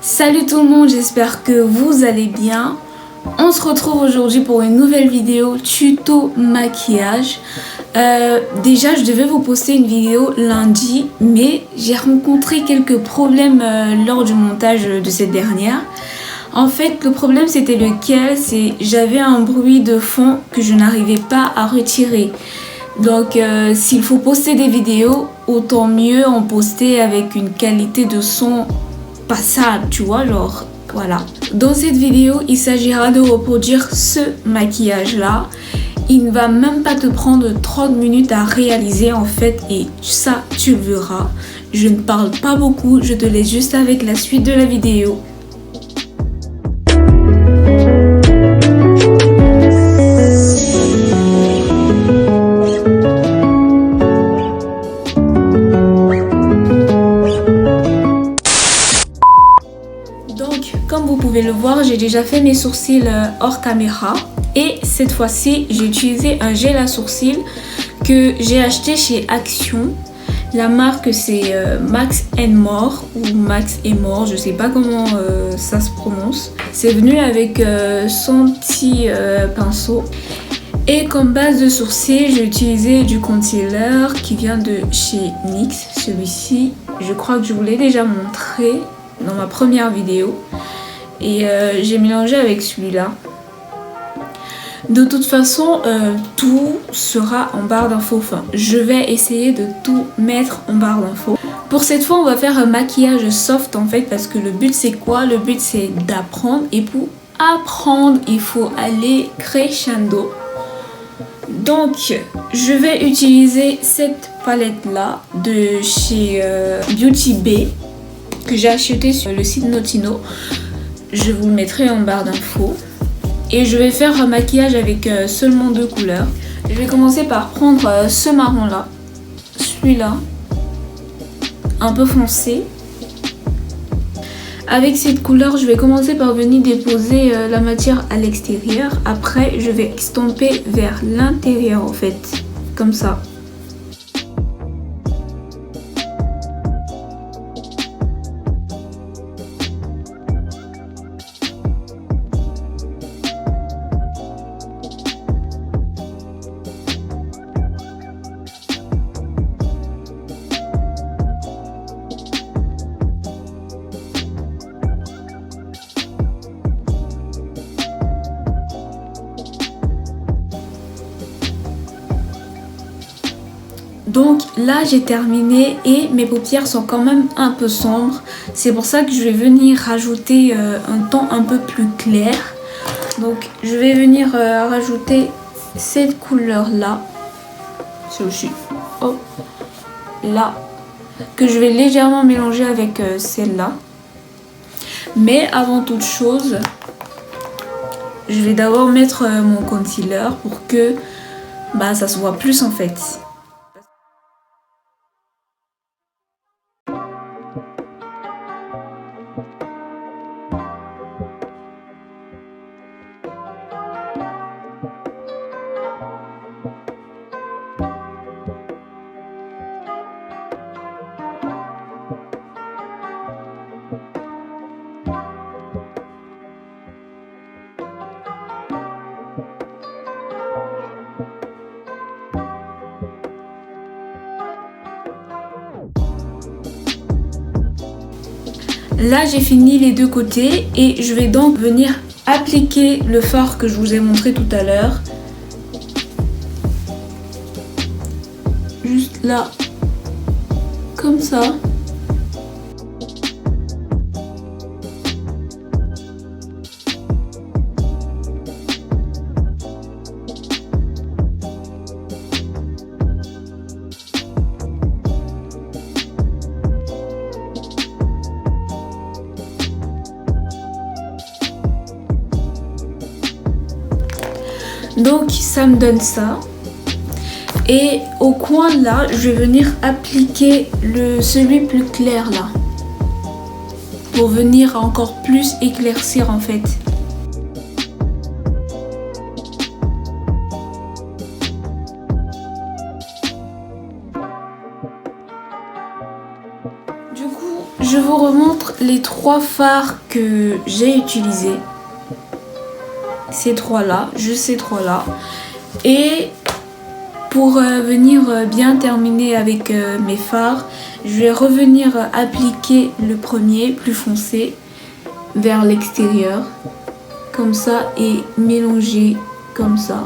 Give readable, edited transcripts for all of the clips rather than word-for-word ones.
Salut tout le monde, j'espère que vous allez bien. On se retrouve aujourd'hui pour une nouvelle vidéo tuto maquillage. Déjà je devais vous poster une vidéo lundi, mais j'ai rencontré quelques problèmes lors du montage de cette dernière. En fait, le problème c'était lequel? C'est j'avais un bruit de fond que je n'arrivais pas à retirer. Donc s'il faut poster des vidéos, autant mieux en poster avec une qualité de son passable, tu vois, genre voilà. Dans cette vidéo, il s'agira de reproduire ce maquillage là. Il ne va même pas te prendre 30 minutes à réaliser en fait, et ça tu le verras. Je ne parle pas beaucoup, je te laisse juste avec la suite de la vidéo. Comme vous pouvez le voir, j'ai déjà fait mes sourcils hors caméra. Et cette fois-ci, j'ai utilisé un gel à sourcils que j'ai acheté chez Action. La marque c'est Max & More ou Max & More, je sais pas comment ça se prononce. C'est venu avec son petit pinceau. Et comme base de sourcils, j'ai utilisé du concealer qui vient de chez NYX. Celui-ci, je crois que je vous l'ai déjà montré dans ma première vidéo. Et j'ai mélangé avec celui-là. De toute façon, tout sera en barre d'infos. Enfin, je vais essayer de tout mettre en barre d'infos. Pour cette fois, on va faire un maquillage soft en fait, parce que le but c'est quoi? Le but c'est d'apprendre, et pour apprendre, il faut aller crescendo. Donc, je vais utiliser cette palette là de chez Beauty Bay que j'ai acheté sur le site Notino. Je vous le mettrai en barre d'infos. Et je vais faire un maquillage avec seulement deux couleurs. Je vais commencer par prendre ce marron là, celui-là, un peu foncé. Avec cette couleur, je vais commencer par venir déposer la matière à l'extérieur. Après, je vais estomper vers l'intérieur en fait, comme ça. Donc là j'ai terminé et mes paupières sont quand même un peu sombres. C'est pour ça que je vais venir rajouter un ton un peu plus clair. Donc je vais venir rajouter cette couleur là. Celle-ci. Hop. Là. Que je vais légèrement mélanger avec celle-là. Mais avant toute chose, je vais d'abord mettre mon concealer pour que ça se voit plus en fait. Là j'ai fini les deux côtés et je vais donc venir appliquer le fard que je vous ai montré tout à l'heure. Juste là, comme ça. Donc ça me donne ça. Et au coin là, je vais venir appliquer celui plus clair là. Pour venir encore plus éclaircir en fait. Je vous remontre les trous 3 fards que j'ai utilisés. Ces 3-là, juste ces 3-là. Et pour venir bien terminer avec mes fards, je vais revenir appliquer le premier plus foncé vers l'extérieur. Comme ça et mélanger comme ça.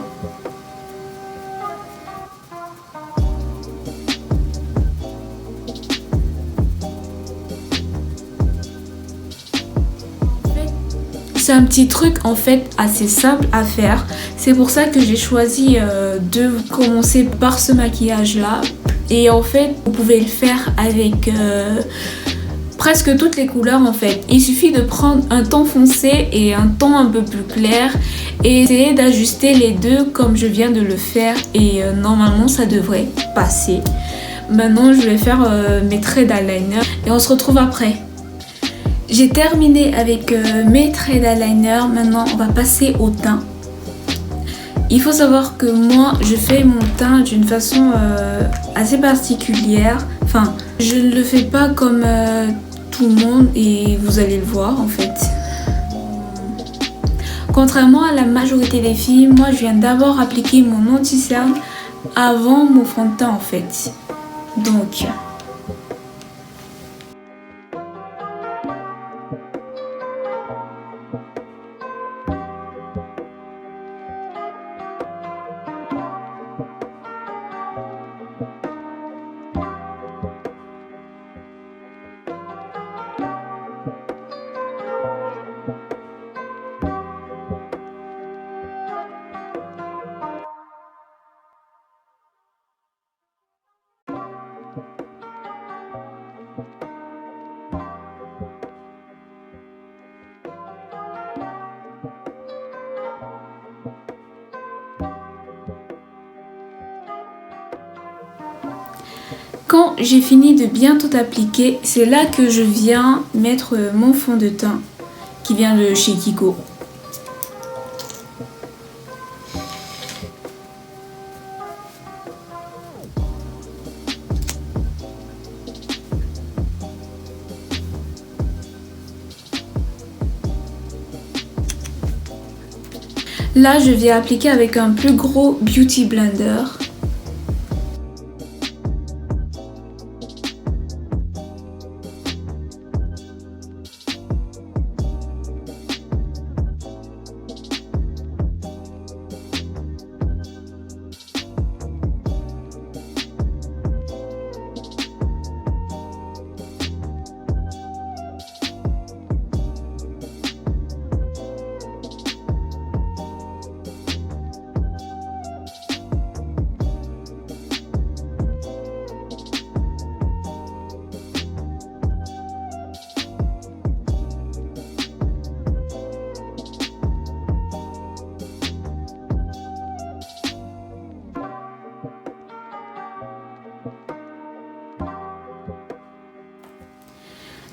C'est un petit truc en fait assez simple à faire. C'est pour ça que j'ai choisi de commencer par ce maquillage là. Et en fait, vous pouvez le faire avec presque toutes les couleurs en fait. Il suffit de prendre un ton foncé et un ton un peu plus clair et essayer d'ajuster les deux comme je viens de le faire et normalement ça devrait passer. Maintenant je vais faire mes traits d'eyeliner et on se retrouve après. J'ai terminé avec mes traits d'eyeliner, maintenant on va passer au teint. Il faut savoir que moi je fais mon teint d'une façon assez particulière. Enfin, je ne le fais pas comme tout le monde et vous allez le voir en fait. Contrairement à la majorité des filles, moi je viens d'abord appliquer mon anti-cerne avant mon fond de teint en fait. Donc... Quand j'ai fini de bien tout appliquer, c'est là que je viens mettre mon fond de teint qui vient de chez Kiko. Là, je viens appliquer avec un plus gros Beauty Blender.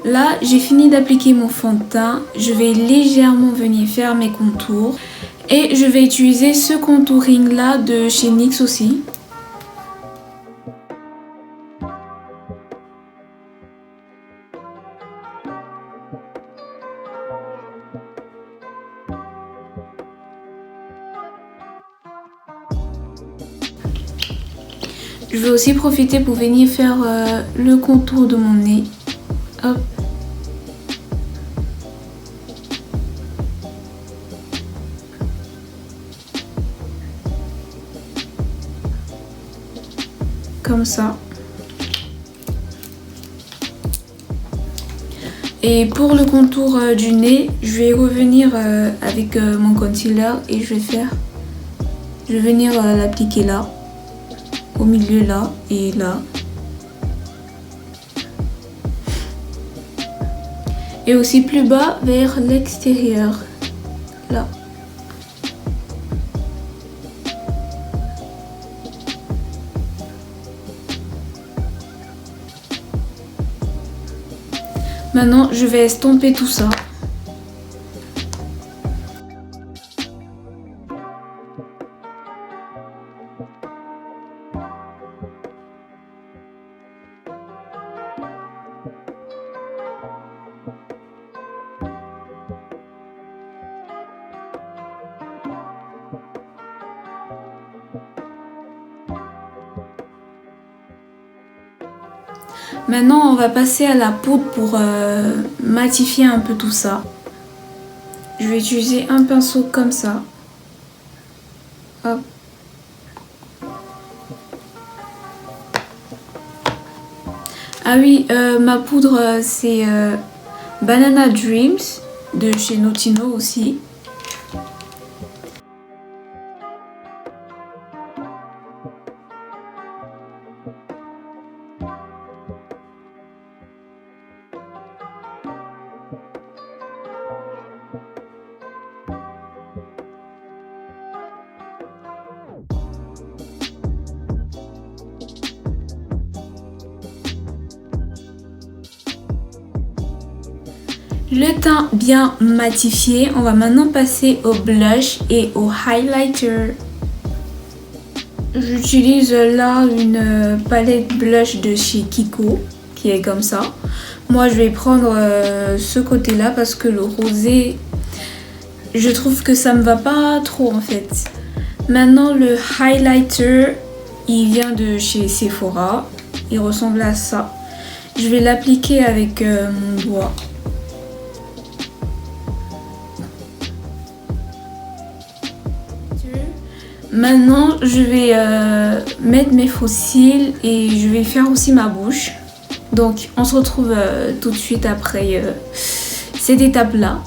Là, j'ai fini d'appliquer mon fond de teint. Je vais légèrement venir faire mes contours. Et je vais utiliser ce contouring là de chez NYX aussi. Je vais aussi profiter pour venir faire le contour de mon nez. Hop. Comme ça. Et pour le contour du nez, je vais revenir avec mon concealer et je vais venir l'appliquer là, au milieu là et là. Et aussi plus bas vers l'extérieur, là. Maintenant, je vais estomper tout ça. Maintenant, on va passer à la poudre pour matifier un peu tout ça. Je vais utiliser un pinceau comme ça. Hop. Ah oui, ma poudre, c'est Banana Dreams de chez Notino aussi. Le teint bien matifié, on va maintenant passer au blush et au highlighter. J'utilise là une palette blush de chez Kiko qui est comme ça. Moi je vais prendre ce côté là parce que le rosé, je trouve que ça me va pas trop en fait. Maintenant le highlighter, il vient de chez Sephora. Il ressemble à ça. Je vais l'appliquer avec mon doigt. Maintenant, je vais mettre mes faux cils et je vais faire aussi ma bouche. Donc, on se retrouve tout de suite après cette étape-là.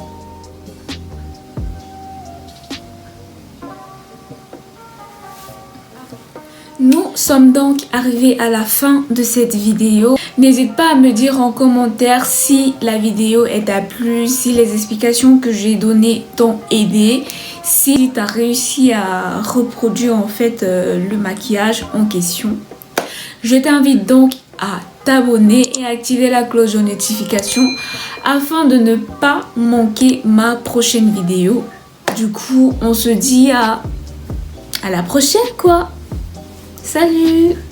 Nous sommes donc arrivés à la fin de cette vidéo. N'hésite pas à me dire en commentaire si la vidéo t'a plu, si les explications que j'ai données t'ont aidé, si tu as réussi à reproduire en fait le maquillage en question. Je t'invite donc à t'abonner et à activer la cloche de notification afin de ne pas manquer ma prochaine vidéo. Du coup, on se dit à la prochaine quoi. Salut!